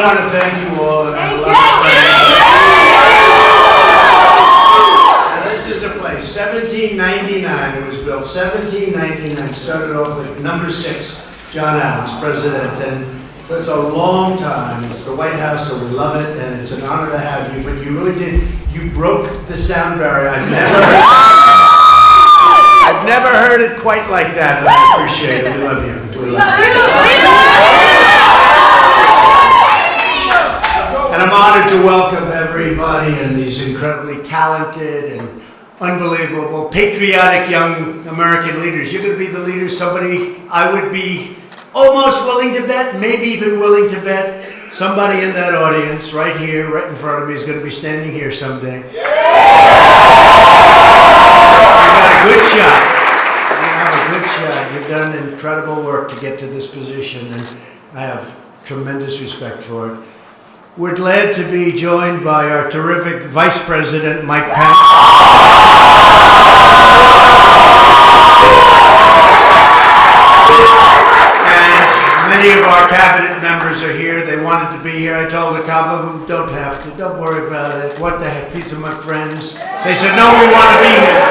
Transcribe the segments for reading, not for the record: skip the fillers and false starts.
want to thank you all, and I love it. And this is a place, 1799, it was built, 1799, started off with number 6, John Adams, president, and so it's a long time. It's the White House, so we love it, and it's an honor to have you, but you really did, you broke the sound barrier. I've never heard it quite like that, and I appreciate it. We love you. We love you. And I'm honored to welcome everybody and these incredibly talented and unbelievable, patriotic young American leaders. You're going to be the leader, somebody I would be almost willing to bet, maybe even willing to bet, somebody in that audience right here, right in front of me, is going to be standing here someday. You got a good shot. You have a good shot. You've done incredible work to get to this position, and I have tremendous respect for it. We're glad to be joined by our terrific Vice President, Mike Pence. Many of our cabinet members are here. They wanted to be here. I told a couple of them, don't have to. Don't worry about it. What the heck? These are my friends. They said, no, we want to be here.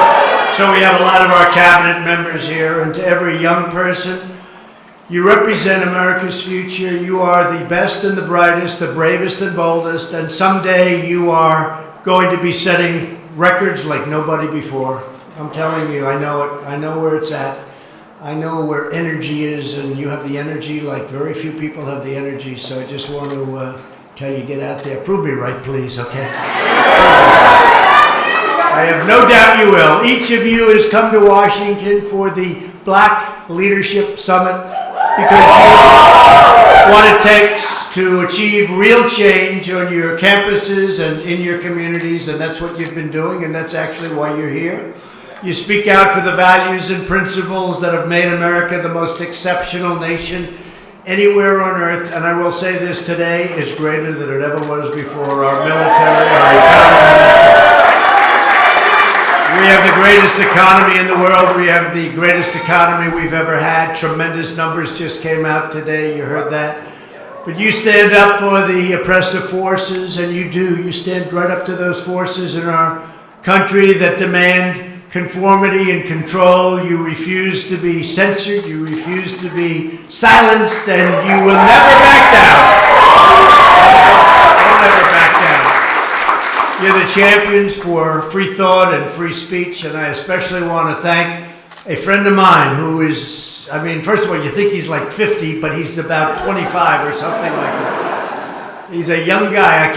So we have a lot of our cabinet members here. And to every young person, you represent America's future. You are the best and the brightest, the bravest and boldest. And someday you are going to be setting records like nobody before. I'm telling you, I know it. I know where it's at. I know where energy is, and you have the energy like very few people have the energy, so I just want to tell you, get out there. Prove me right, please, okay? I have no doubt you will. Each of you has come to Washington for the Black Leadership Summit because you know what it takes to achieve real change on your campuses and in your communities, and that's what you've been doing, and that's actually why you're here. You speak out for the values and principles that have made America the most exceptional nation anywhere on earth. And I will say this today is greater than it ever was before. Our military, our economy. We have the greatest economy in the world. We have the greatest economy we've ever had. Tremendous numbers just came out today. You heard that. But you stand up for the oppressive forces, and you do. You stand right up to those forces in our country that demand conformity and control. You refuse to be censored, you refuse to be silenced, and you will never back down. You'll never back down. You're the champions for free thought and free speech, and I especially want to thank a friend of mine who is, I mean, first of all, you think he's like 50, but he's about 25 or something like that. He's a young guy. I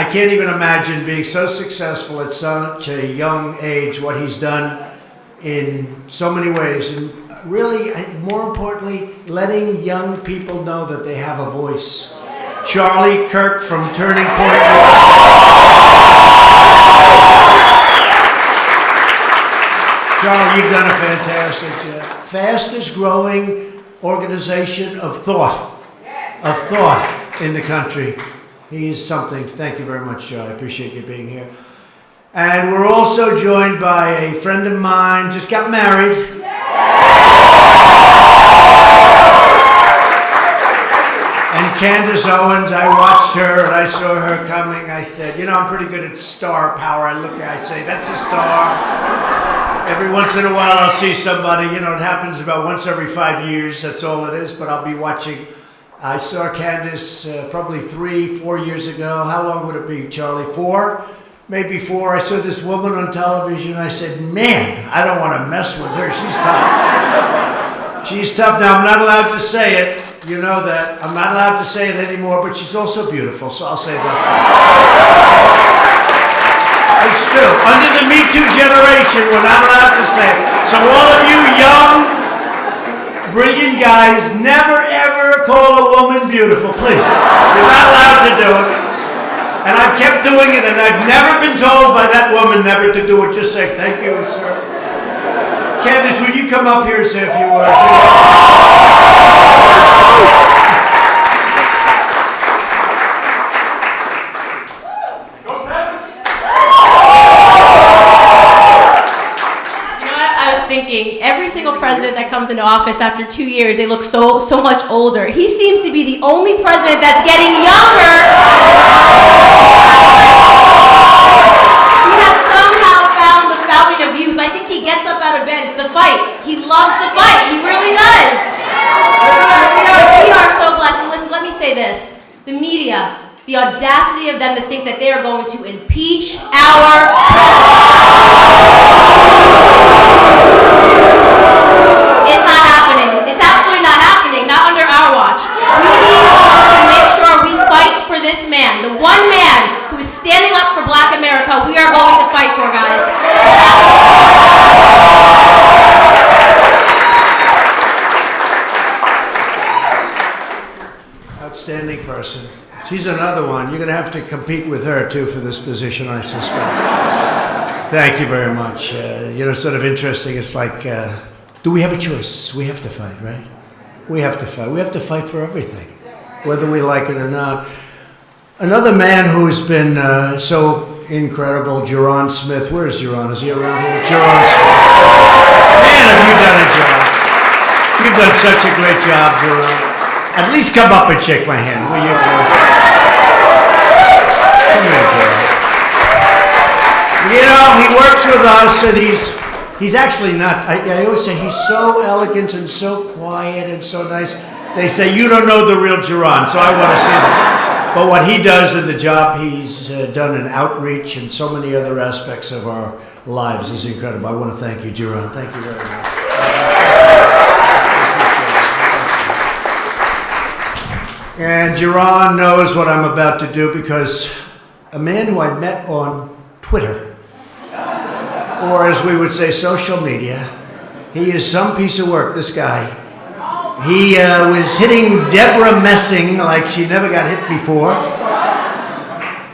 can't even imagine being so successful at such a young age, what he's done in so many ways. And really, more importantly, letting young people know that they have a voice. Charlie Kirk from Turning Point. Charlie, you've done a fantastic job. Fastest growing organization of thought in the country. He's something. Thank you very much, Joe. I appreciate you being here. And we're also joined by a friend of mine, just got married. And Candace Owens, I watched her and I saw her coming. I said, you know, I'm pretty good at star power. I'd say, that's a star. Every once in a while I'll see somebody, you know, it happens about once every 5 years. That's all it is, but I'll be watching. I saw Candace probably 3-4 years ago. How long would it be, Charlie? 4? Maybe 4. I saw this woman on television. I said, man, I don't want to mess with her. She's tough. She's tough. Now, I'm not allowed to say it. You know that. I'm not allowed to say it anymore, but she's also beautiful, so I'll say that. It's true. Under the Me Too generation, we're not allowed to say it. So all of you young, brilliant guys, never ever call a woman beautiful, please. You're not allowed to do it. And I've kept doing it, and I've never been told by that woman never to do it. Just say, thank you, sir. Candace, would you come up here and say a few words? Every single president that comes into office after 2 years, they look so much older. He seems to be the only president that's getting younger. He has somehow found the fountain of youth. I think he gets up out of bed. It's the fight. He loves the fight. He really does. We are so blessed. And listen, let me say this. The media, the audacity of them to think that they are going to impeach our is not happening. It's absolutely not happening, not under our watch. We need to make sure we fight for this man, the one man who is standing up for Black America. We are going to fight for, guys. Outstanding person. She's another one. You're going to have to compete with her, too, for this position, I suspect. Thank you very much. Sort of interesting. It's like, do we have a choice? We have to fight, right? We have to fight. We have to fight for everything, whether we like it or not. Another man who's been so incredible, Jerron Smith. Where is Jerron? Is he around here? Jerron Smith. Man, have you done a job. You've done such a great job, Jerron. At least come up and shake my hand, will you? Come here, Jerron. He works with us, and he's actually not, I always say he's so elegant and so quiet and so nice. They say, you don't know the real Jerron, so I want to say that. But what he does in the job, he's done in outreach and so many other aspects of our lives is incredible. I want to thank you, Jerron. Thank you very much. And Jerron knows what I'm about to do because a man who I met on Twitter, or as we would say, social media, he is some piece of work, this guy. He was hitting Deborah Messing like she never got hit before.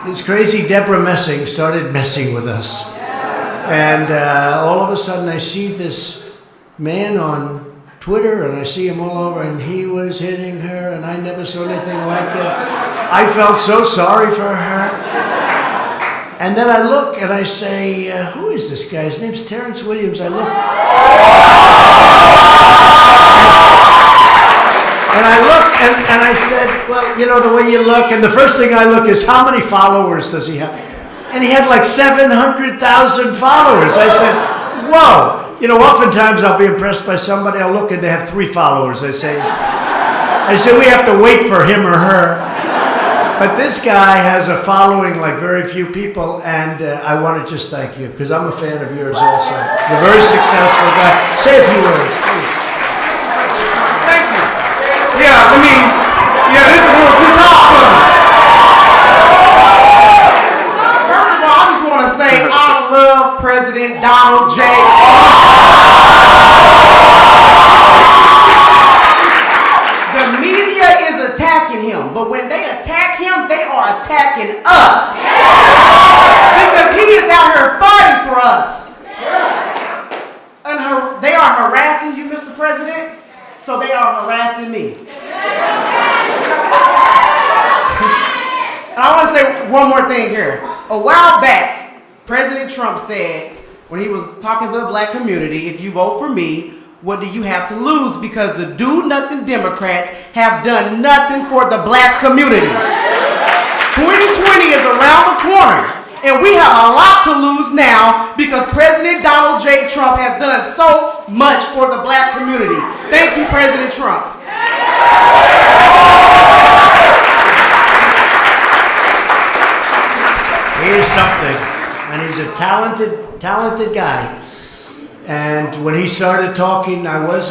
This crazy Deborah Messing started messing with us. And all of a sudden I see this man on Twitter, and I see him all over, and he was hitting her, and I never saw anything like it. I felt so sorry for her. And then I look, and I say, who is this guy? His name's Terrence Williams. I look. And I look, and I said, well, you know, the way you look, and the first thing I look is, how many followers does he have? And he had like 700,000 followers. I said, whoa. You know, oftentimes I'll be impressed by somebody, I'll look and they have 3 followers. I say, we have to wait for him or her. But this guy has a following like very few people, and I want to just thank you, because I'm a fan of yours also. You're a very successful guy. Say a few words, please. Thank you. This is a little too tall for me. First of all, I just want to say I love President Donald J. The media is attacking him, but when they attack him, they are attacking us. Because he is out here fighting for us. And they are harassing you, Mr. President, so they are harassing me. And I want to say one more thing here. A while back, President Trump said, when he was talking to the black community, if you vote for me, what do you have to lose? Because the do-nothing Democrats have done nothing for the black community. 2020 is around the corner, and we have a lot to lose now because President Donald J. Trump has done so much for the black community. Thank you, President Trump. Here's something, and he's a talented guy. And when he started talking, I watched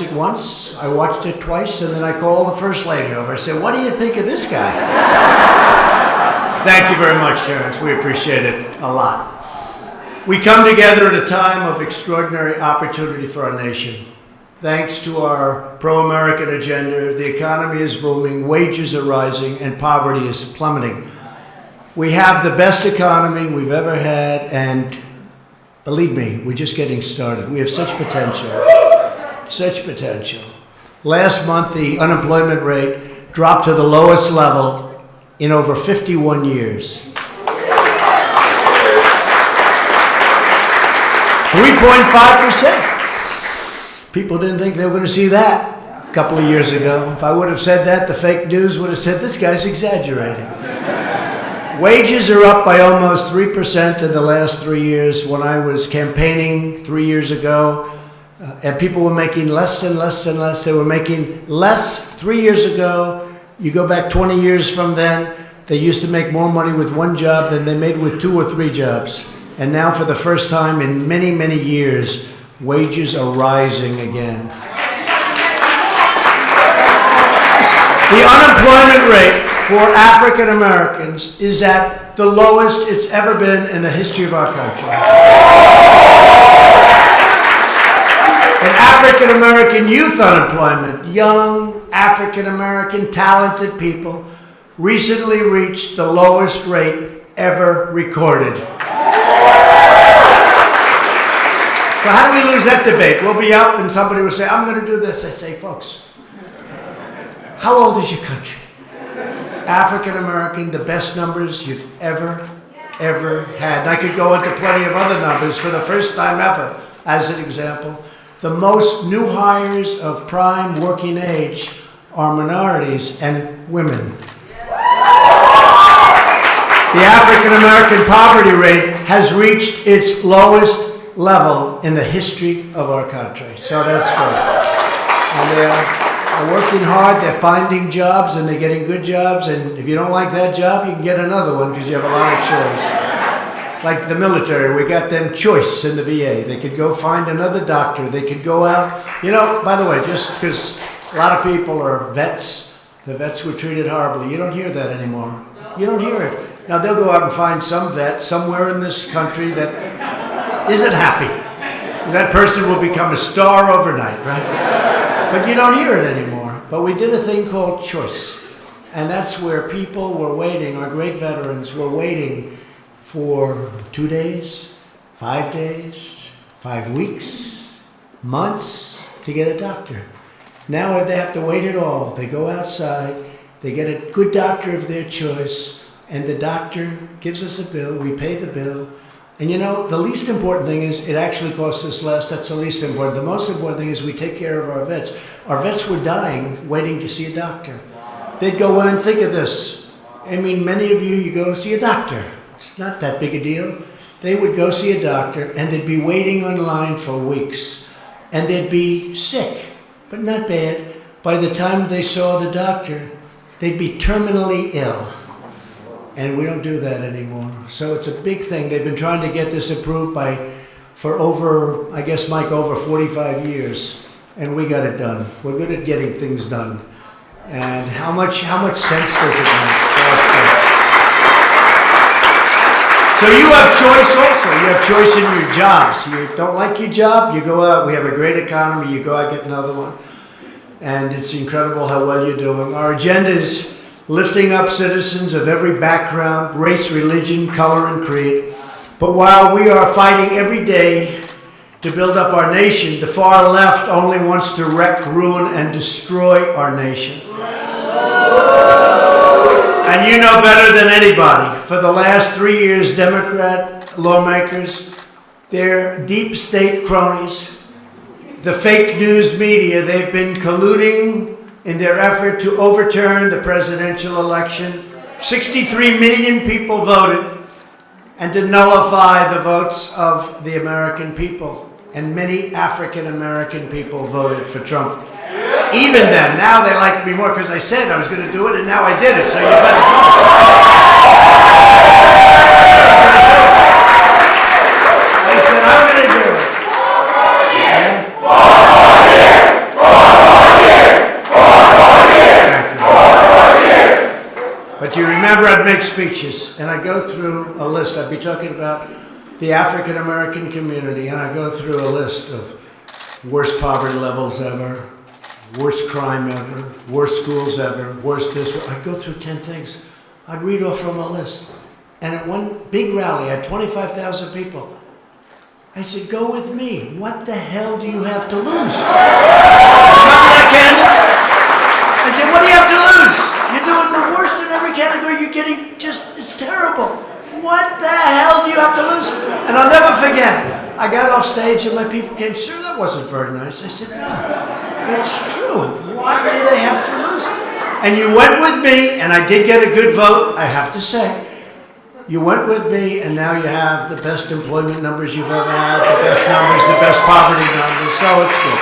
it once, I watched it twice, and then I called the First Lady over. I said, what do you think of this guy? Thank you very much, Terrence. We appreciate it a lot. We come together at a time of extraordinary opportunity for our nation. Thanks to our pro-American agenda, the economy is booming, wages are rising, and poverty is plummeting. We have the best economy we've ever had, and believe me, we're just getting started. We have such potential, such potential. Last month, the unemployment rate dropped to the lowest level in over 51 years. 3.5%. People didn't think they were going to see that a couple of years ago. If I would have said that, the fake news would have said, this guy's exaggerating. Wages are up by almost 3% in the last 3 years. When I was campaigning 3 years ago, and people were making less and less and less. They were making less 3 years ago. You go back 20 years from then, they used to make more money with one job than they made with 2 or 3 jobs. And now for the first time in many, many years, wages are rising again. The unemployment rate for African Americans is at the lowest it's ever been in the history of our country. And African American youth unemployment, young African American talented people, recently reached the lowest rate ever recorded. So how do we lose that debate? We'll be up and somebody will say, I'm going to do this. I say, folks, how old is your country? African American, the best numbers you've ever had. And I could go into plenty of other numbers for the first time ever as an example. The most new hires of prime working age are minorities and women. The African American poverty rate has reached its lowest level in the history of our country. So that's good. And they're working hard, they're finding jobs, and they're getting good jobs. And if you don't like that job, you can get another one because you have a lot of choice. It's like the military. We got them choice in the VA. They could go find another doctor. They could go out. You know, by the way, just because a lot of people are vets, the vets were treated horribly. You don't hear that anymore. You don't hear it. Now, they'll go out and find some vet somewhere in this country that isn't happy. And that person will become a star overnight, right? But you don't hear it anymore. But we did a thing called choice. And that's where people were waiting, our great veterans were waiting for 2 days, 5 days, 5 weeks, months to get a doctor. Now they have to wait it all. They go outside, they get a good doctor of their choice, and the doctor gives us a bill, we pay the bill. And you know, the least important thing is it actually costs us less. That's the least important. The most important thing is we take care of our vets. Our vets were dying waiting to see a doctor. They'd go in, think of this. I mean, many of you go see a doctor. It's not that big a deal. They would go see a doctor and they'd be waiting online for weeks. And they'd be sick, but not bad. By the time they saw the doctor, they'd be terminally ill. And we don't do that anymore. So it's a big thing. They've been trying to get this approved for over, I guess, Mike, over 45 years. And we got it done. We're good at getting things done. And how much sense does it make? So you have choice also. You have choice in your jobs. You don't like your job, you go out. We have a great economy. You go out, get another one. And it's incredible how well you're doing. Our agenda is lifting up citizens of every background, race, religion, color, and creed. But while we are fighting every day to build up our nation, the far left only wants to wreck, ruin, and destroy our nation. And you know better than anybody, for the last 3 years, Democrat lawmakers, their deep state cronies, the fake news media, they've been colluding in their effort to overturn the presidential election. 63 million people voted, and to nullify the votes of the American people. And many African American people voted for Trump. Even then, now they like me more because I said I was going to do it, and now I did it, so you better come. I said I'm going to do it. But you remember I'd make speeches, and I'd go through a list. I'd be talking about the African American community, and I'd go through a list of worst poverty levels ever, worst crime ever, worst schools ever, worst this. I'd go through 10 things. I'd read off from a list. And at one big rally, I had 25,000 people. I said, go with me. What the hell do you have to lose? Remember that, Candace? I said, what do you have to lose? You're doing the worst in every category. You're getting it's terrible. What the hell do you have to lose? And I'll never forget, I got off stage and my people came, sir, that wasn't very nice. I said, no, it's true. What do they have to lose? And you went with me, and I did get a good vote, I have to say. You went with me, and now you have the best employment numbers you've ever had, the best numbers, the best poverty numbers, so it's good.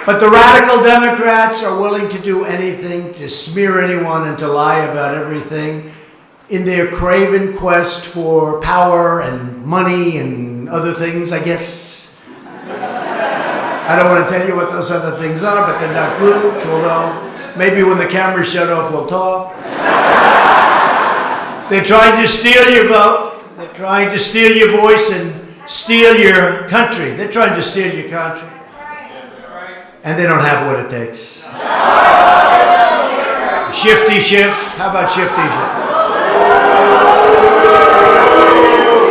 But the radical Democrats are willing to do anything to smear anyone and to lie about everything in their craven quest for power and money and other things, I guess. I don't want to tell you what those other things are, but they're not good, although maybe when the camera's shut off, we'll talk. They're trying to steal your vote. They're trying to steal your voice and steal your country. They're trying to steal your country. And they don't have what it takes. Shifty Schiff. How about Shifty Schiff?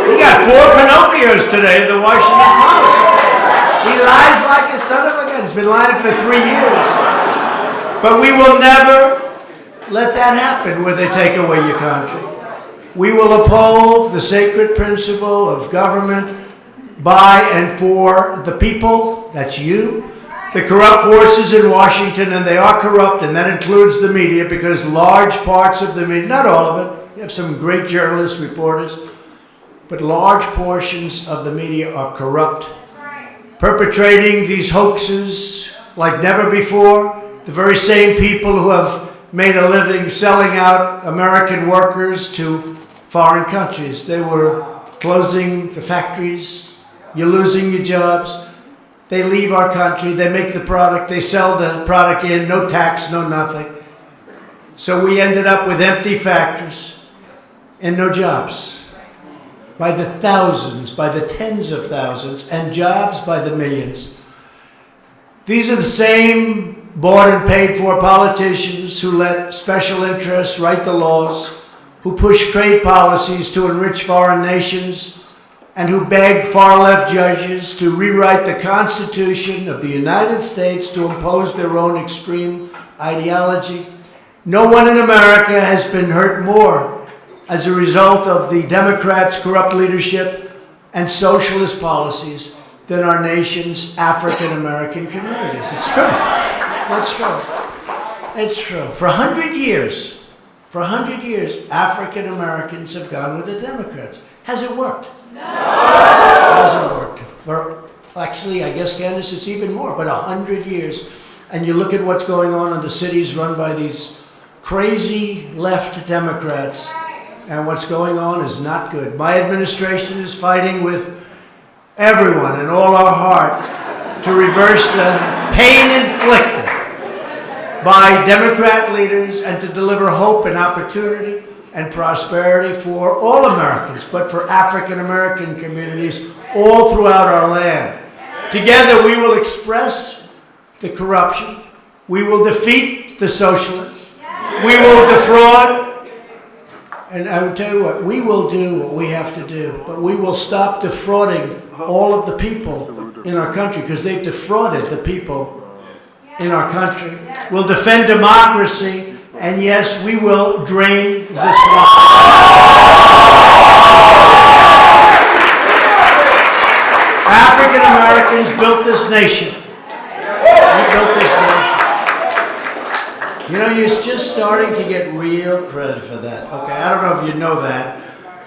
He got 4 Pinocchios today in the Washington Post. He lies like a son of a gun. He's been lying for 3 years. But we will never let that happen where they take away your country. We will uphold the sacred principle of government by and for the people, that's you, the corrupt forces in Washington, and they are corrupt, and that includes the media, because large parts of the media, not all of it, you have some great journalists, reporters, but large portions of the media are corrupt, perpetrating these hoaxes like never before. The very same people who have made a living selling out American workers to foreign countries. They were closing the factories. You're losing your jobs. They leave our country. They make the product. They sell the product in. No tax, no nothing. So we ended up with empty factories and no jobs. By the thousands, by the tens of thousands, and jobs by the millions. These are the same bought and paid for politicians who let special interests write the laws, who push trade policies to enrich foreign nations, and who beg far-left judges to rewrite the Constitution of the United States to impose their own extreme ideology. No one in America has been hurt more as a result of the Democrats' corrupt leadership and socialist policies than our nation's African-American communities. It's true. That's true. It's true. For 100 years, African Americans have gone with the Democrats. Has it worked? No. Hasn't worked. Actually, I guess, Candace, it's even more, but 100 years. And you look at what's going on in the cities run by these crazy left Democrats, and what's going on is not good. My administration is fighting with everyone and all our heart to reverse the pain inflicted by Democrat leaders and to deliver hope and opportunity and prosperity for all Americans, but for African American communities all throughout our land. Together we will express the corruption. We will defeat the socialists. We will defraud. And I will tell you what, we will do what we have to do, but we will stop defrauding all of the people in our country, because they've defrauded the people in our country. We'll defend democracy, and yes, we will drain the swamp. African Americans built this nation. We built this nation. You know, you're just starting to get real credit for that. Okay, I don't know if you know that.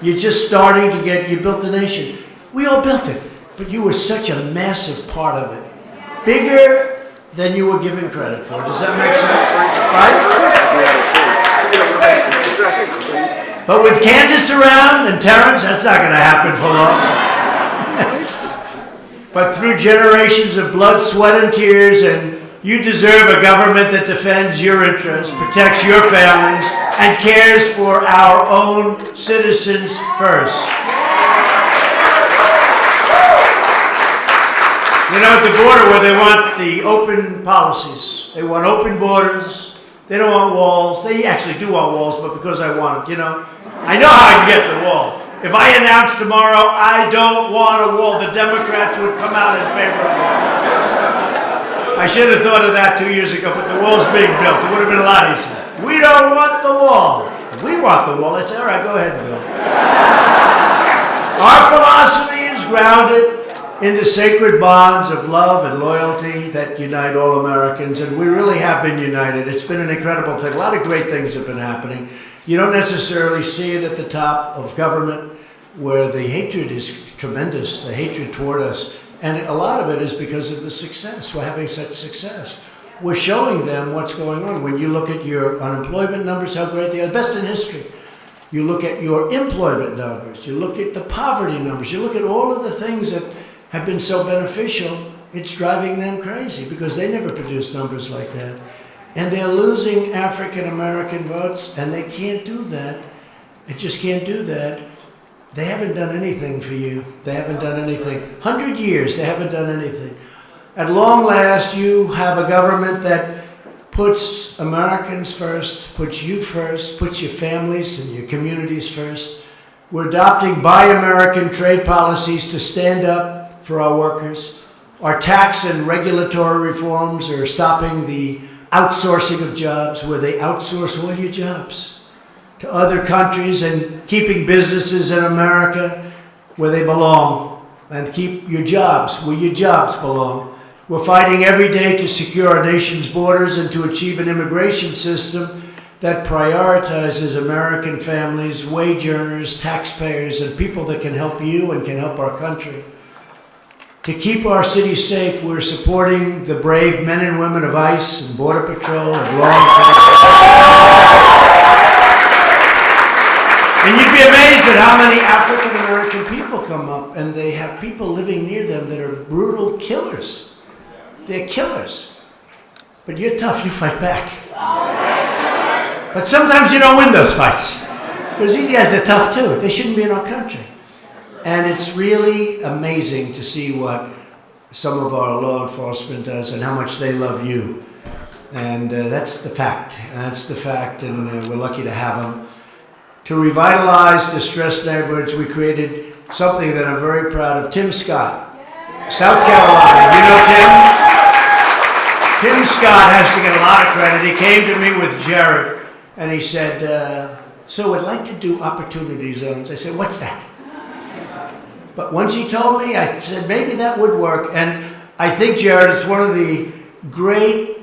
You're just starting to get, you built the nation. We all built it, but you were such a massive part of it. Bigger than you were given credit for. Does that make sense? Right? But with Candace around and Terrence, that's not going to happen for long. But through generations of blood, sweat, and tears, and you deserve a government that defends your interests, protects your families, and cares for our own citizens first. You know, at the border where they want the open policies, they want open borders, they don't want walls. They actually do want walls, but because I want it, you know. I know how I can get the wall. If I announce tomorrow I don't want a wall, the Democrats would come out in favor of it. I should have thought of that 2 years ago, but the wall's being built. It would have been a lot easier. We don't want the wall. We want the wall. I say, all right, go ahead, Bill. Our philosophy is grounded in the sacred bonds of love and loyalty that unite all Americans, and we really have been united. It's been an incredible thing. A lot of great things have been happening. You don't necessarily see it at the top of government, where the hatred is tremendous, the hatred toward us. And a lot of it is because of the success. We're having such success. We're showing them what's going on. When you look at your unemployment numbers, how great they are, best in history. You look at your employment numbers, you look at the poverty numbers, you look at all of the things that have been so beneficial, it's driving them crazy because they never produced numbers like that. And they're losing African American votes, and they can't do that. They just can't do that. They haven't done anything for you. They haven't done anything. 100 years, they haven't done anything. At long last, you have a government that puts Americans first, puts you first, puts your families and your communities first. We're adopting Buy American trade policies to stand up for our workers. Our tax and regulatory reforms are stopping the outsourcing of jobs, where they outsource all your jobs to other countries, and keeping businesses in America where they belong, and keep your jobs where your jobs belong. We're fighting every day to secure our nation's borders and to achieve an immigration system that prioritizes American families, wage earners, taxpayers, and people that can help you and can help our country. To keep our cities safe, we're supporting the brave men and women of ICE and Border Patrol and law enforcement. And you'd be amazed at how many African American people come up, and they have people living near them that are brutal killers. They're killers. But you're tough, you fight back. But sometimes you don't win those fights, because these guys are tough too. They shouldn't be in our country. And it's really amazing to see what some of our law enforcement does and how much they love you. And that's the fact. That's the fact, and we're lucky to have them. To revitalize distressed neighborhoods, we created something that I'm very proud of. Tim Scott, South Carolina. You know Tim? Tim Scott has to get a lot of credit. He came to me with Jared, and he said, so I'd like to do opportunity zones. I said, what's that? But once he told me, I said, maybe that would work. And I think, Jared, it's one of the great,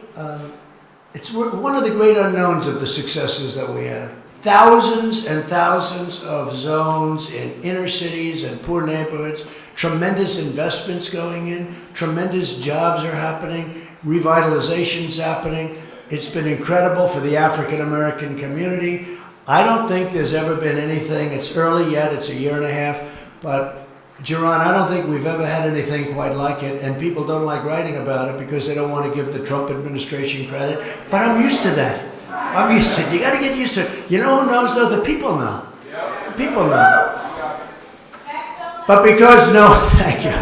unknowns of the successes that we have. Thousands and thousands of zones in inner cities and poor neighborhoods, tremendous investments going in, tremendous jobs are happening, revitalization's happening. It's been incredible for the African American community. I don't think there's ever been anything, it's early yet, it's a year and a half, but Jaron, I don't think we've ever had anything quite like it, and people don't like writing about it because they don't want to give the Trump administration credit, but I'm used to that. I'm used to it. You got to get used to it. You know who knows though? The people know. The people know. But because thank you.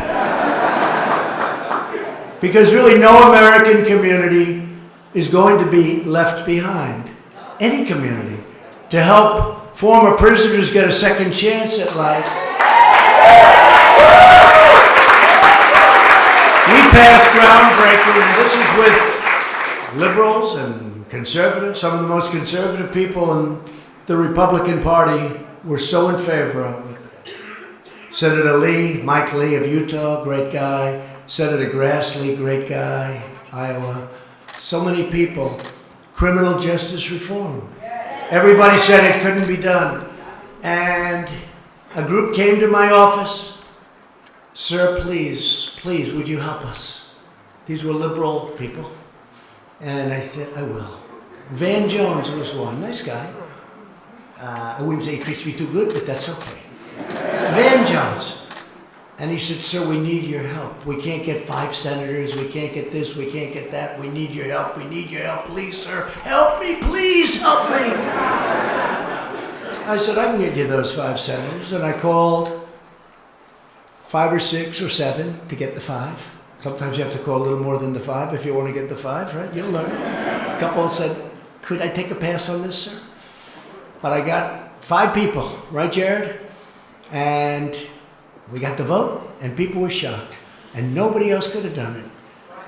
Because really no American community is going to be left behind. Any community. To help former prisoners get a second chance at life. We passed groundbreaking, and this is with liberals and conservatives. Some of the most conservative people in the Republican Party were so in favor of it. Senator Lee, Mike Lee of Utah, great guy. Senator Grassley, great guy, Iowa. So many people. Criminal justice reform. Everybody said it couldn't be done. And a group came to my office. Sir, please, would you help us? These were liberal people. And I said, I will. Van Jones was one, nice guy. I wouldn't say he treats me too good, but that's okay. Van Jones. And he said, sir, we need your help. We can't get 5 senators. We can't get this. We can't get that. We need your help. We need your help. Please, sir. Help me. Please help me. I said, I can get you those 5 senators. And I called 5 or 6 or 7 to get the 5. Sometimes you have to call a little more than the 5 if you want to get the 5, right? You'll learn. A couple said, could I take a pass on this, sir? But I got 5 people, right, Jared? And we got the vote, and people were shocked. And nobody else could have done it.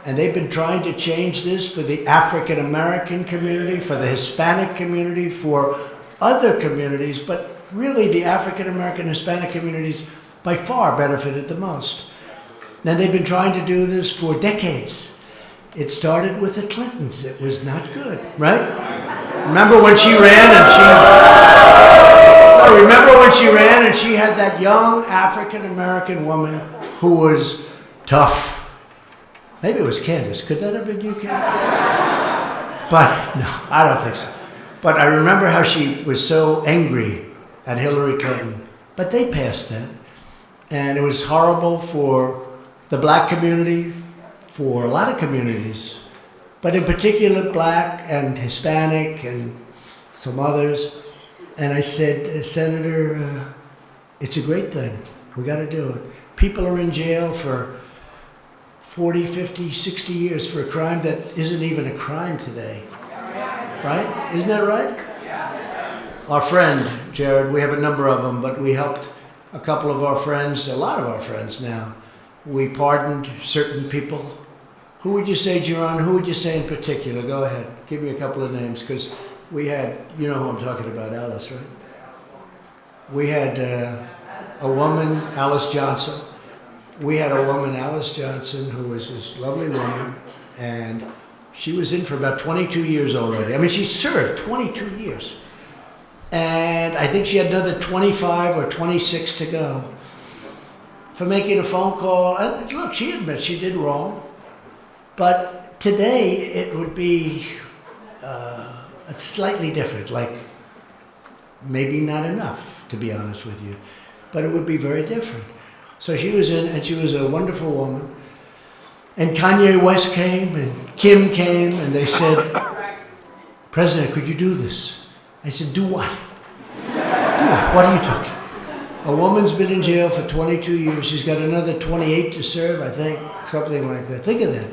And they've been trying to change this for the African American community, for the Hispanic community, for other communities, but really the African American Hispanic communities by far benefited the most. And they've been trying to do this for decades. It started with the Clintons. It was not good, right? Remember when she ran and she had that young African-American woman who was tough. Maybe it was Candace. Could that have been you, Candace? But no, I don't think so. But I remember how she was so angry at Hillary Clinton. But they passed that. And it was horrible for the black community, for a lot of communities, but in particular black and Hispanic and some others. And I said, Senator, it's a great thing. We got to do it. People are in jail for 40, 50, 60 years for a crime that isn't even a crime today. Right? Isn't that right? Our friend, Jared, we have a number of them, but we helped a couple of our friends, a lot of our friends now. We pardoned certain people. Who would you say, Geron? Who would you say in particular? Go ahead. Give me a couple of names, because we had, you know who I'm talking about, Alice, right? We had a woman, Alice Johnson. We had a woman, Alice Johnson, who was this lovely woman, and she was in for about 22 years already. I mean, she served 22 years. And I think she had another 25 or 26 to go for making a phone call. And look, she admits she did wrong. But today it would be slightly different, like maybe not enough, to be honest with you. But it would be very different. So she was in, and she was a wonderful woman. And Kanye West came, and Kim came, and they said, President, could you do this? I said, do what? Do what? What are you talking? A woman's been in jail for 22 years. She's got another 28 to serve, I think, something like that. Think of that.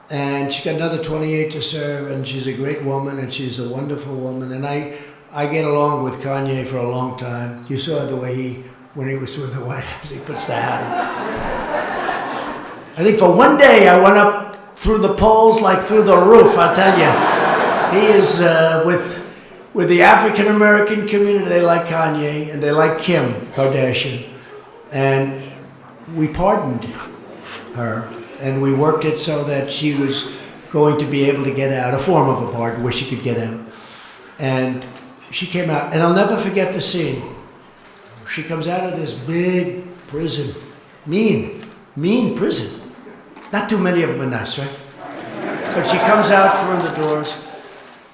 And she's got another 28 to serve, and she's a great woman, and she's a wonderful woman. And I get along with Kanye for a long time. You saw the way when he was with the White House, he puts the hat on. I think for one day I went up through the polls like through the roof, I'll tell you. He is with the African-American community. They like Kanye, and they like Kim Kardashian. And we pardoned her, and we worked it so that she was going to be able to get out, a form of a pardon where she could get out. And she came out, and I'll never forget the scene. She comes out of this big prison, mean prison. Not too many of them are nice, right? But she comes out through the doors,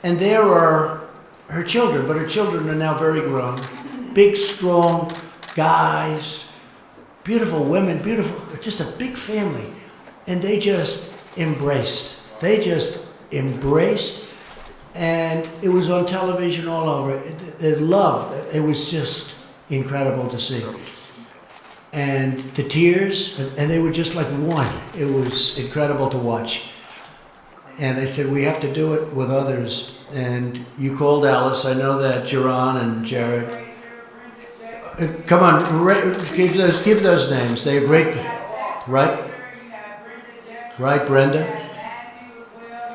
and there are her children, but her children are now very grown. Big, strong guys, beautiful women, beautiful, just a big family. And they just embraced. They just embraced, and it was on television all over. They loved it. It was just incredible to see. And the tears, and they were just like one. It was incredible to watch. And they said, we have to do it with others. And you called Alice. I know that, Geron and Jared. Come on, give those names. They're great. Right? Right, Brenda?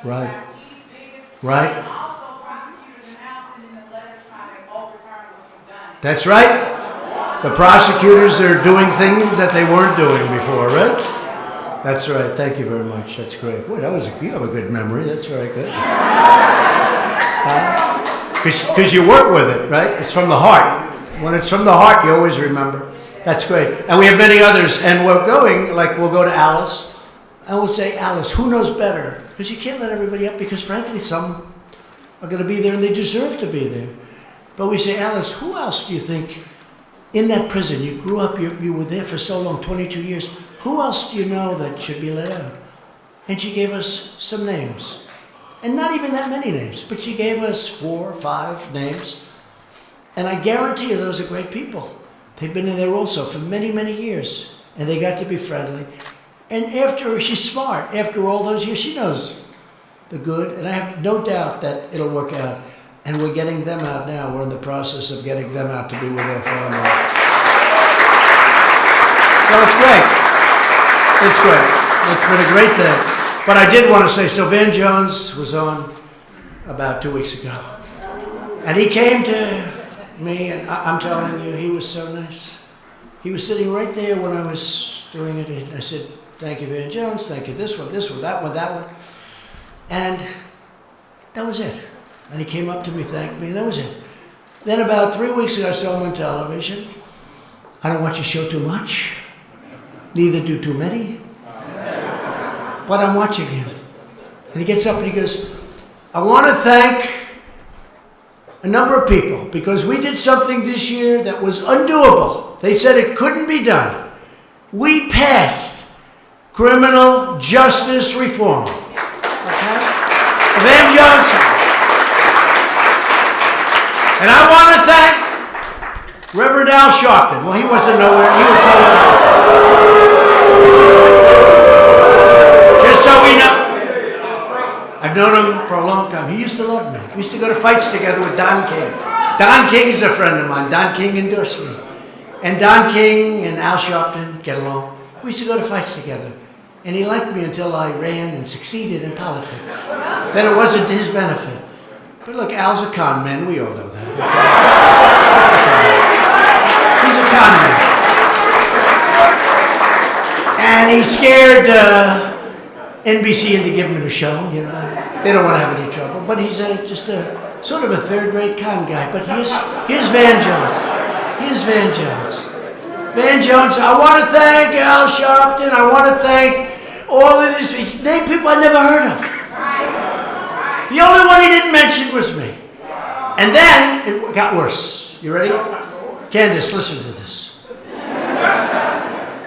Right. Right? That's right. The prosecutors are doing things that they weren't doing before, right? That's right. Thank you very much. That's great. Boy, you have a good memory. That's very good. Because you work with it, right? It's from the heart. When it's from the heart, you always remember. That's great. And we have many others. And we're going, like we'll go to Alice. And we'll say, Alice, who knows better? Because you can't let everybody up, because frankly, some are going to be there and they deserve to be there. But we say, Alice, who else do you think in that prison, you grew up, you were there for so long, 22 years, who else do you know that should be let out? And she gave us some names. And not even that many names, but she gave us 4 or 5 names. And I guarantee you those are great people. They've been in there also for many, many years. And they got to be friendly. And she's smart. After all those years, she knows the good. And I have no doubt that it'll work out. And we're getting them out now. We're in the process of getting them out to be with their families. So it's great. It's great. It's been a great thing. But I did want to say, so Van Jones was on about 2 weeks ago. And he came to me, and I'm telling you, he was so nice. He was sitting right there when I was doing it. And I said, thank you, Van Jones. Thank you, this one, that one, that one. And that was it. And he came up to me, thanked me, and that was it. Then about 3 weeks ago, I saw him on television. I don't watch your show too much. Neither do too many. But I'm watching him. And he gets up and he goes, I want to thank a number of people because we did something this year that was undoable. They said it couldn't be done. We passed criminal justice reform. Okay? Van Johnson. And I want to thank Reverend Al Sharpton. Well, he wasn't nowhere. He was nowhere. Just so we know. I've known him for a long time. He used to love me. We used to go to fights together with Don King. Don King's a friend of mine. Don King endorsed me. And Don King and Al Sharpton get along. We used to go to fights together. And he liked me until I ran and succeeded in politics. Then it wasn't to his benefit. But look, Al's a con man. We all know that. He's a con man. And he scared NBC into giving him a show, you know. They don't want to have any trouble. But he's just a sort of a third-rate con guy. But here's Van Jones. Here's Van Jones. Van Jones, I want to thank Al Sharpton. I want to thank all of these. He's named people I never heard of. The only one he didn't mention was me. And then it got worse. You ready? Candace, listen to this.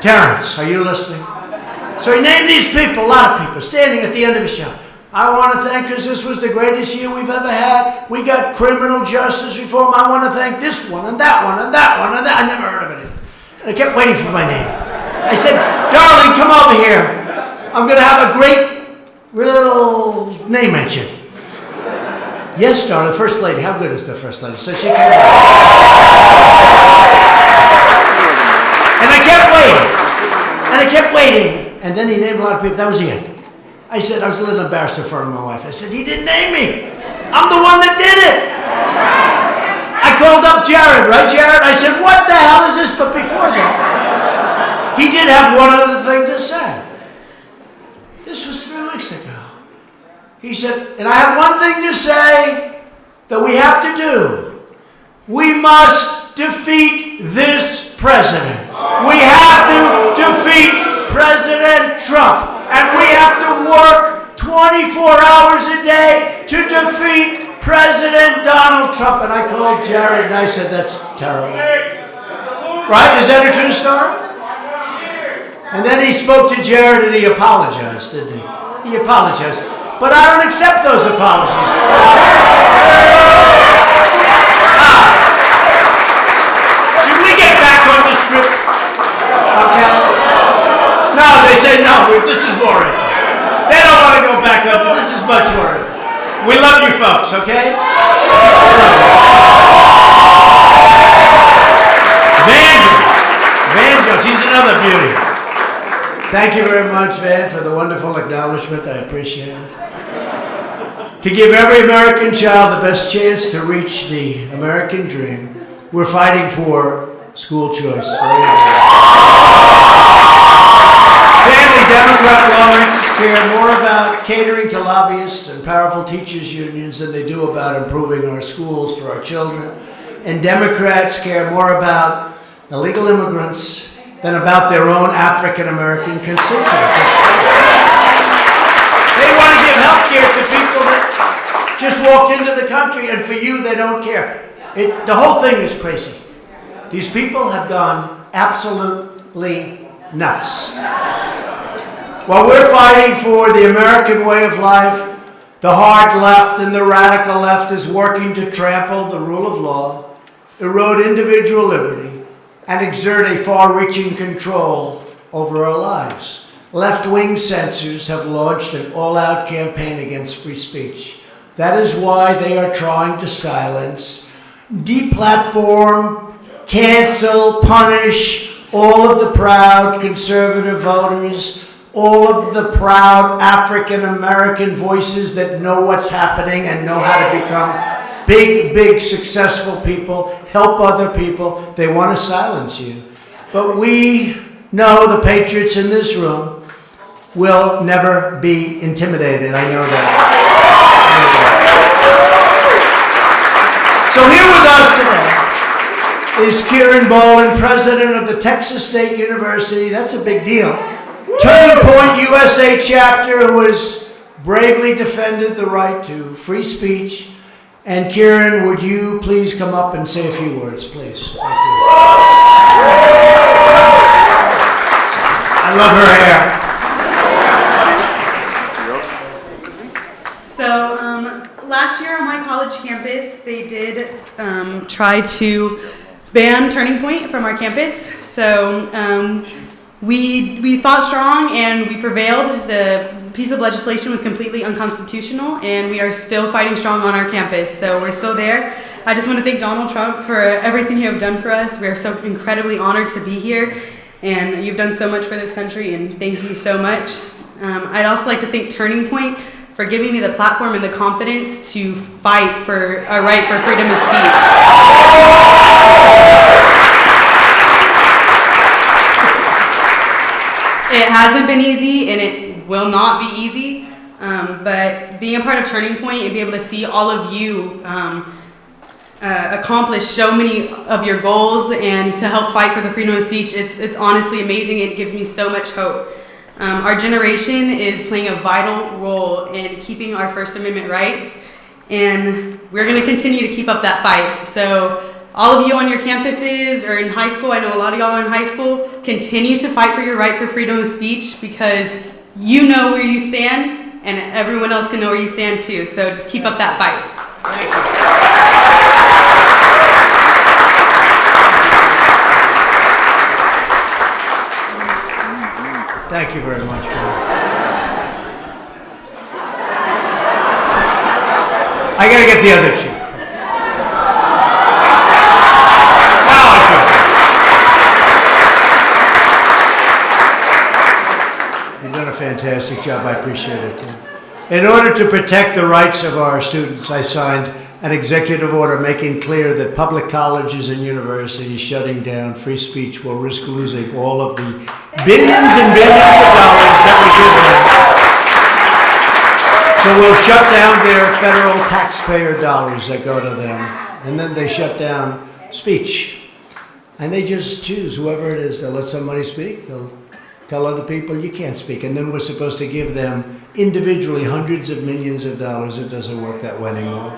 Terrence, are you listening? So he named these people, a lot of people, standing at the end of the show. I want to thank, because this was the greatest year we've ever had. We got criminal justice reform. I want to thank this one and that one and that one and that. I never heard of it. And I kept waiting for my name. I said, darling, come over here. I'm going to have a great little name mention. Yes, darling, First Lady. How good is the First Lady? So she came over. And I kept waiting. And I kept waiting. And then he named a lot of people. That was the end. I said, I was a little embarrassed in front of my wife. I said, he didn't name me. I'm the one that did it. I called up Jared, right, Jared? I said, what the hell is this? But before that, he did have one other thing to say. This was 3 weeks ago. He said, and I have one thing to say that we have to do. We must defeat this president. We have to defeat President Trump. And we have to work 24 hours a day to defeat President Donald Trump. And I called Jared and I said, that's terrible. Right? Is that a true story? And then he spoke to Jared and he apologized, didn't he? He apologized. But I don't accept those apologies. Should we get back on the script? Okay. No, they say no, this is boring. They don't want to go back on it. This is much more. We love you folks, okay? Van Jones, he's another beauty. Thank you very much, Van, for the wonderful acknowledgement. I appreciate it. To give every American child the best chance to reach the American dream, we're fighting for school choice. Sadly, Democrat lawmakers care more about catering to lobbyists and powerful teachers' unions than they do about improving our schools for our children. And Democrats care more about illegal immigrants than about their own African-American constituents. They want to give health care to people that just walked into the country, and for you, they don't care. The whole thing is crazy. These people have gone absolutely nuts. While we're fighting for the American way of life, the hard left and the radical left is working to trample the rule of law, erode individual liberty, and exert a far-reaching control over our lives. Left-wing censors have launched an all-out campaign against free speech. That is why they are trying to silence, deplatform, cancel, punish all of the proud conservative voters, all of the proud African-American voices that know what's happening and know how to become big, successful people, help other people. They want to silence you. But we know the patriots in this room will never be intimidated. I know that. So here with us today is Kieran Boland, president of the Texas State University. That's a big deal. Turning Point USA chapter, who has bravely defended the right to free speech. And Kieran, would you please come up and say a few words, please? Thank you. I love her hair. So last year on my college campus, they did try to ban Turning Point from our campus. So we fought strong and we prevailed. The piece of legislation was completely unconstitutional, and we are still fighting strong on our campus. So we're still there. I just want to thank Donald Trump for everything you have done for us. We are so incredibly honored to be here, and you've done so much for this country, and thank you so much. I'd also like to thank Turning Point for giving me the platform and the confidence to fight for our right for freedom of speech. It hasn't been easy, and it will not be easy, but being a part of Turning Point and be able to see all of you accomplish so many of your goals and to help fight for the freedom of speech, it's honestly amazing. It gives me so much hope. Our generation is playing a vital role in keeping our First Amendment rights, and we're going to continue to keep up that fight. So all of you on your campuses or in high school, I know a lot of y'all are in high school, continue to fight for your right for freedom of speech, because you know where you stand, and everyone else can know where you stand too. So just keep up that fight. Thank you very much, Karen. I gotta get the other cheek. You've done a fantastic job. I appreciate it, too. In order to protect the rights of our students, I signed an executive order making clear that public colleges and universities shutting down free speech will risk losing all of the billions and billions of dollars that we give them. So we'll shut down their federal taxpayer dollars that go to them. And then they shut down speech. And they just choose whoever it is. They'll let somebody speak. They'll tell other people you can't speak. And then we're supposed to give them individually hundreds of millions of dollars. It doesn't work that way anymore.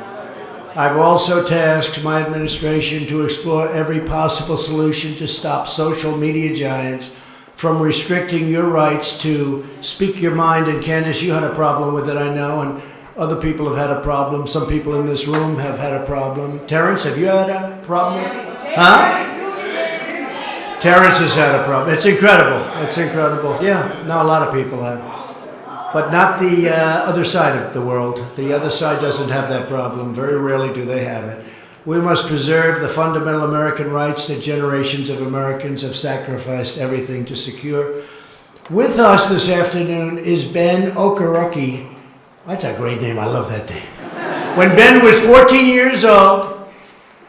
I've also tasked my administration to explore every possible solution to stop social media giants from restricting your rights to speak your mind. And Candace, you had a problem with it, I know, and other people have had a problem. Some people in this room have had a problem. Terrence, have you had a problem? Huh? Terrence has had a problem. It's incredible. It's incredible. Yeah, no, a lot of people have. But not the other side of the world. The other side doesn't have that problem. Very rarely do they have it. We must preserve the fundamental American rights that generations of Americans have sacrificed everything to secure. With us this afternoon is Ben Okoroki. That's a great name. I love that name. When Ben was 14 years old,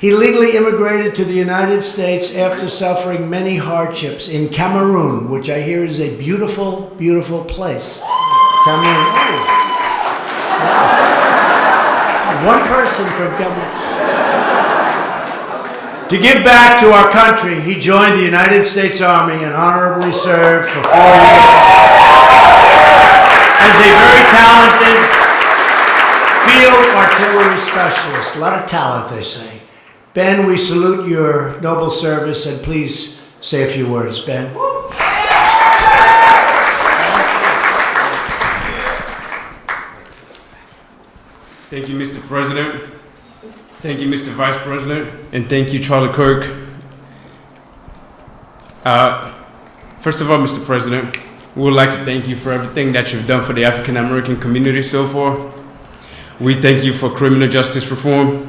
he legally immigrated to the United States after suffering many hardships in Cameroon, which I hear is a beautiful, beautiful place. Cameroon. Oh. Wow. One person from Cameroon. To give back to our country, he joined the United States Army and honorably served for 4 years as a very talented field artillery specialist. A lot of talent, they say. Ben, we salute your noble service, and please say a few words, Ben. Thank you, Mr. President. Thank you, Mr. Vice President. And thank you, Charlie Kirk. First of all, Mr. President, we would like to thank you for everything that you've done for the African American community so far. We thank you for criminal justice reform.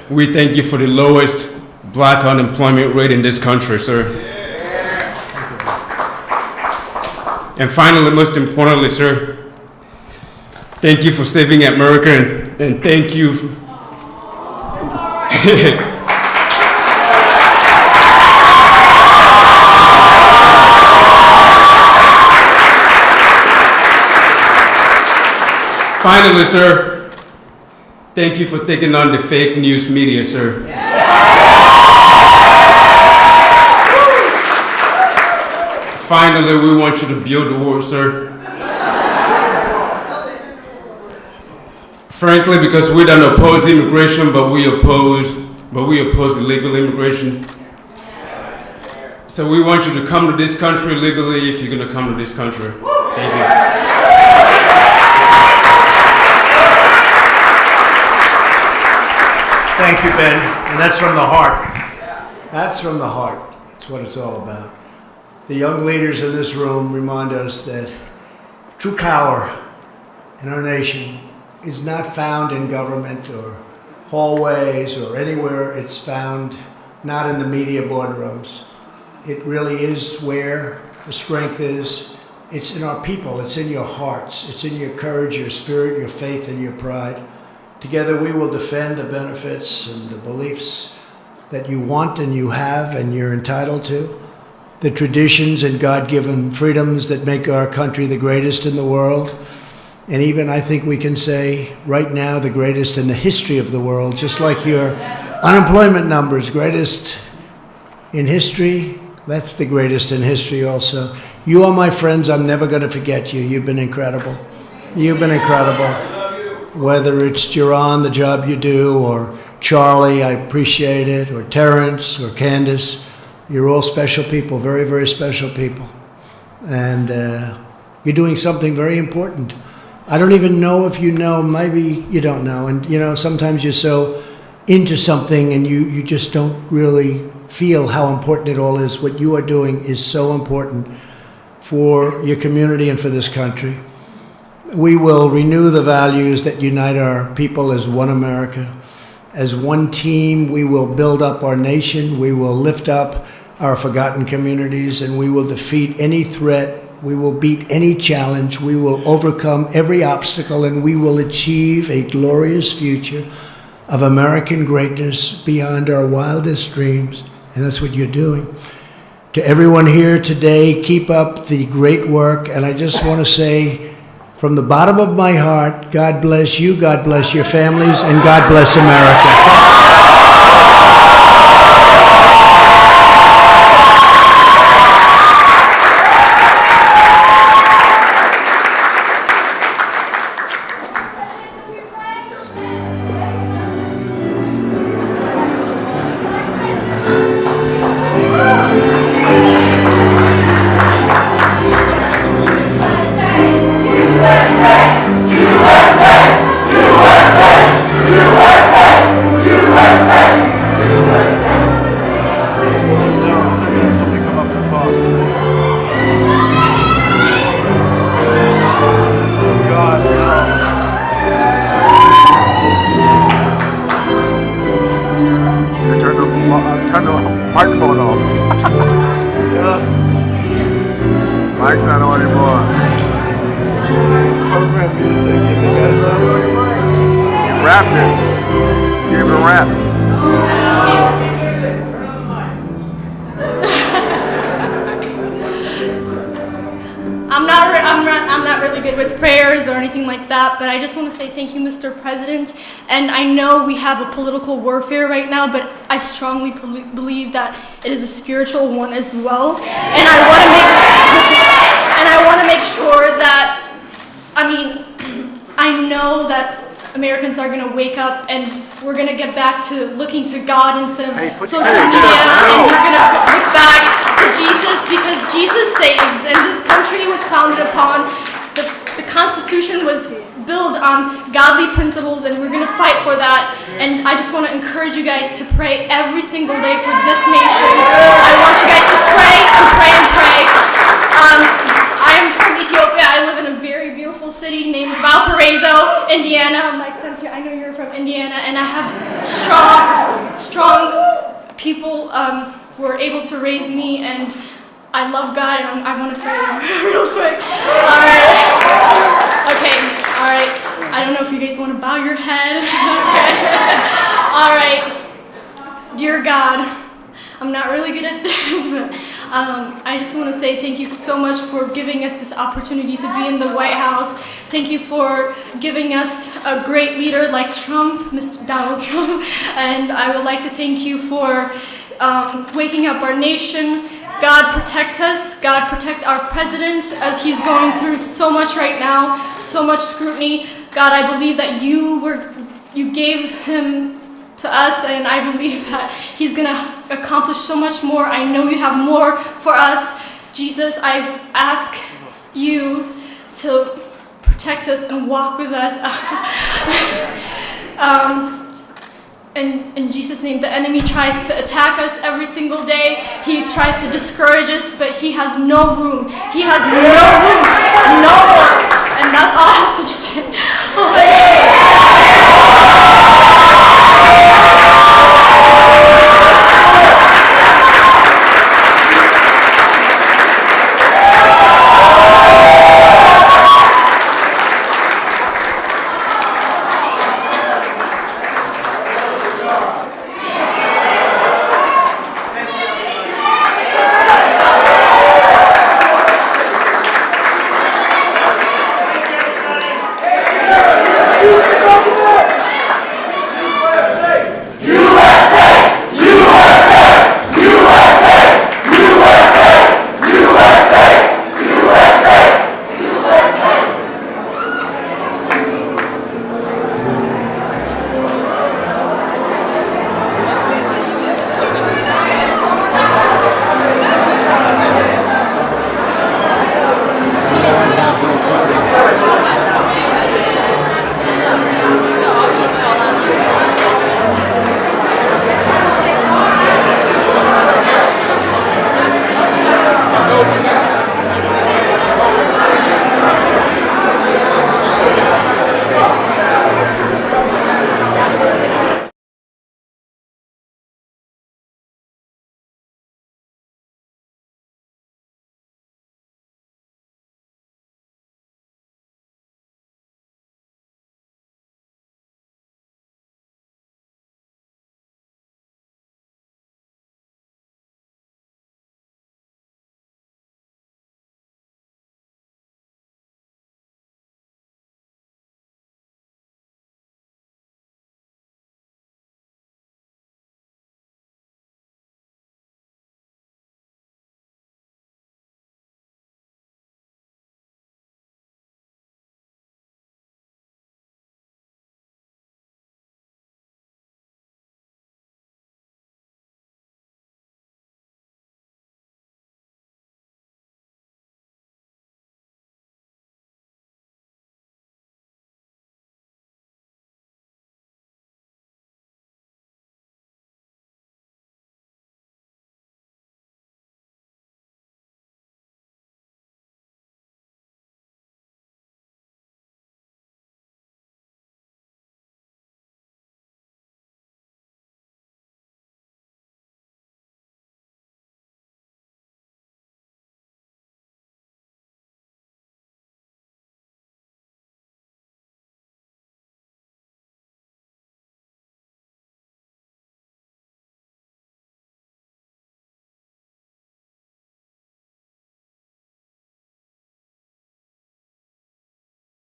We thank you for the lowest black unemployment rate in this country, sir. And finally, most importantly, sir, thank you for saving America, and thank you. Finally, sir, thank you for taking on the fake news media, sir. Finally, we want you to build the wall, sir. Frankly, because we don't oppose immigration, but we oppose illegal immigration. So we want you to come to this country legally if you're going to come to this country. Thank you. Thank you, Ben. And that's from the heart. That's from the heart. That's what it's all about. The young leaders in this room remind us that true power in our nation is not found in government or hallways or anywhere. It's found not in the media boardrooms. It really is where the strength is. It's in our people. It's in your hearts. It's in your courage, your spirit, your faith, and your pride. Together we will defend the benefits and the beliefs that you want and you have and you're entitled to, the traditions and God-given freedoms that make our country the greatest in the world, and even I think we can say right now the greatest in the history of the world, just like your unemployment numbers, greatest in history, that's the greatest in history also. You are my friends. I'm never going to forget you. You've been incredible. You've been incredible. Whether it's Jiran, the job you do, or Charlie, I appreciate it, or Terrence, or Candace, you're all special people, very, very special people. And you're doing something very important. I don't even know if you know, maybe you don't know. And you know, sometimes you're so into something and you just don't really feel how important it all is. What you are doing is so important for your community and for this country. We will renew the values that unite our people as one America. As one team, we will build up our nation. We will lift up our forgotten communities, and we will defeat any threat. We will beat any challenge. We will overcome every obstacle, and we will achieve a glorious future of American greatness beyond our wildest dreams. And that's what you're doing. To everyone here today, keep up the great work. And I just want to say, from the bottom of my heart, God bless you, God bless your families, and God bless America. Turn the microphone off. Mike's not on anymore. Program music, give me guys You rapped it. You gave it a rap. I'm not really good with prayers or anything like that, but I just want to say thank you, Mr. President. And I know we have a political warfare right now, but I strongly believe that it is a spiritual one as well. And I want to make sure that, I know that Americans are going to wake up and we're going to get back to looking to God instead of social media, and we're going to look back to Jesus, because Jesus saves, and this country was founded upon, the Constitution was built on godly principles, and we're going to fight for that. And I just want to encourage you guys to pray every single day for this nation. I want you guys to pray and pray and pray. I am from Ethiopia. I live in a very beautiful city named Valparaiso, Indiana. My friends here, I know you're from Indiana, and I have strong people who are able to raise me, and I love God, and I want to pray real quick. All right. Okay. All right. I don't know if you guys want to bow your head. Okay. All right. Dear God, I'm not really good at this, but I just want to say thank you so much for giving us this opportunity to be in the White House. Thank you for giving us a great leader like Trump, Mr. Donald Trump, and I would like to thank you for waking up our nation. God protect us. God protect our president as he's going through so much right now, so much scrutiny. God, I believe that you gave him to us, and I believe that he's going to accomplish so much more. I know you have more for us. Jesus, I ask you to protect us and walk with us. In Jesus' name, the enemy tries to attack us every single day. He tries to discourage us, but he has no room. He has no room, no more. And that's all I have to say. Oh my God.